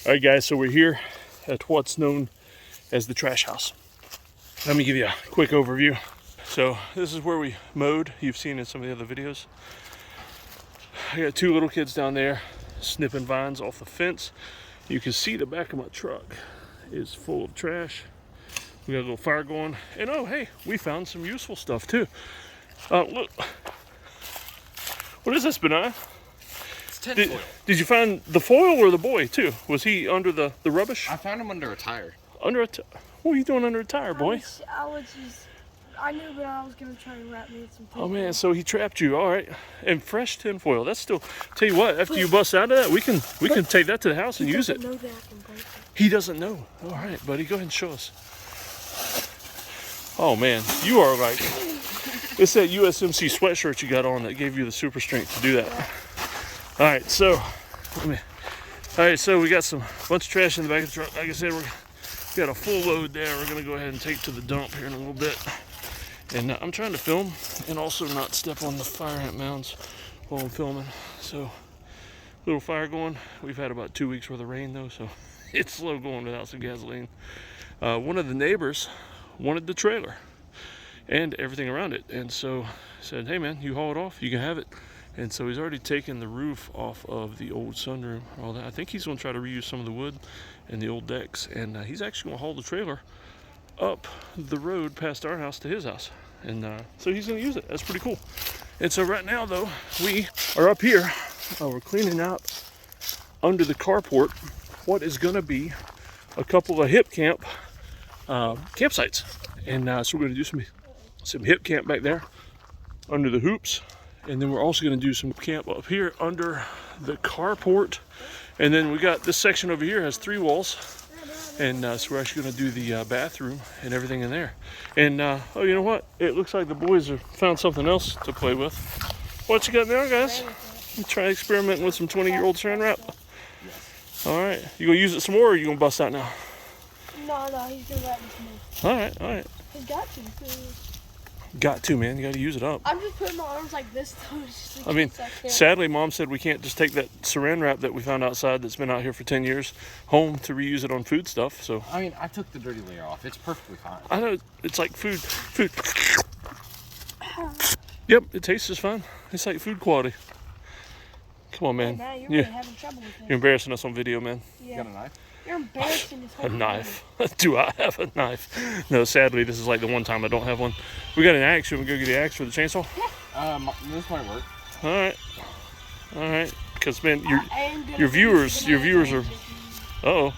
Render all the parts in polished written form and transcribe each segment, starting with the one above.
All right, guys, so we're here at what's known as the trash house. Let me give you a quick overview. So this is where we mowed. You've seen in some of the other videos. I got two little kids down there snipping vines off the fence. You can see the back of my truck is full of trash. We got a little fire going. And oh, hey, we found some useful stuff too. Look. What is this, Benai? It's tinfoil. Did you find the foil or the boy too? Was he under the rubbish? I found him under a tire. Under a what are you doing under a tire, boy? I knew, but I was gonna try to wrap me in some tinfoil. Oh man, so he trapped you, all right. And fresh tinfoil. That's still, tell you what, after you bust out of that, we can take that to the house and use it. He doesn't know that I can break it. He doesn't know. All right, buddy, go ahead and show us. Oh man, you are like, it's that USMC sweatshirt you got on that gave you the super strength to do that. All right, so, we got some bunch of trash in the back of the truck. Like I said, we got a full load there. We're gonna go ahead and take to the dump here in a little bit. And I'm trying to film and also not step on the fire ant mounds while I'm filming. So, little fire going. We've had about 2 weeks worth of rain though, so it's slow going without some gasoline. One of the neighbors wanted the trailer and everything around it, and so said, hey man, you haul it off, you can have it. And so he's already taken the roof off of the old sunroom, all that. I think he's going to try to reuse some of the wood and the old decks, and he's actually going to haul the trailer up the road past our house to his house. And so he's going to use it. That's pretty cool. And so right now though, we are up here. We're cleaning out under the carport what is going to be a couple of hip camp campsites. And so we're going to do some hip camp back there under the hoops. And then we're also going to do some camp up here under the carport. And then we got this section over here has 3 walls. And so we're actually going to do the bathroom and everything in there. And oh, you know what? It looks like the boys have found something else to play with. What you got now, guys? You try experimenting with some 20-year-old saran wrap. All right. You gonna use it some more, or you gonna bust out now? No, he's gonna wrap me some more. All right. He's got to. Got to, man. You got to use it up. I'm just putting my arms like this though. I mean, sadly, Mom said we can't just take that saran wrap that we found outside that's been out here for 10 years home to reuse it on food stuff. So I mean, I took the dirty layer off. It's perfectly fine. I know it's like food. Yep, it tastes just fine. It's like food quality. Come on, man. Hey, you're really having trouble with it. You're embarrassing us on video, man. Yeah. You got a knife? You're embarrassing this whole A knife? Do I have a knife? No, sadly, this is like the one time I don't have one. We got an axe. Should we go get the axe for the chainsaw? This might work. All right. Because man, your viewers are. Uh-oh.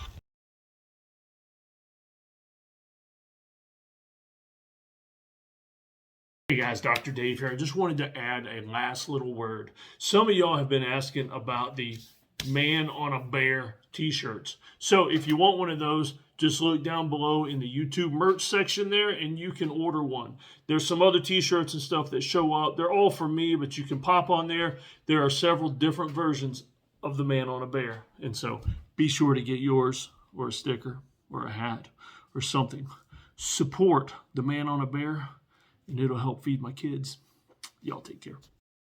Hey guys, Dr. Dave here. I just wanted to add a last little word. Some of y'all have been asking about the Man on a Bear t-shirts. So if you want one of those, just look down below in the YouTube merch section there and you can order one. There's some other t-shirts and stuff that show up. They're all for me, but you can pop on there. There are several different versions of the Man on a Bear. And so be sure to get yours, or a sticker or a hat or something. Support the Man on a Bear, and it'll help feed my kids. Y'all take care.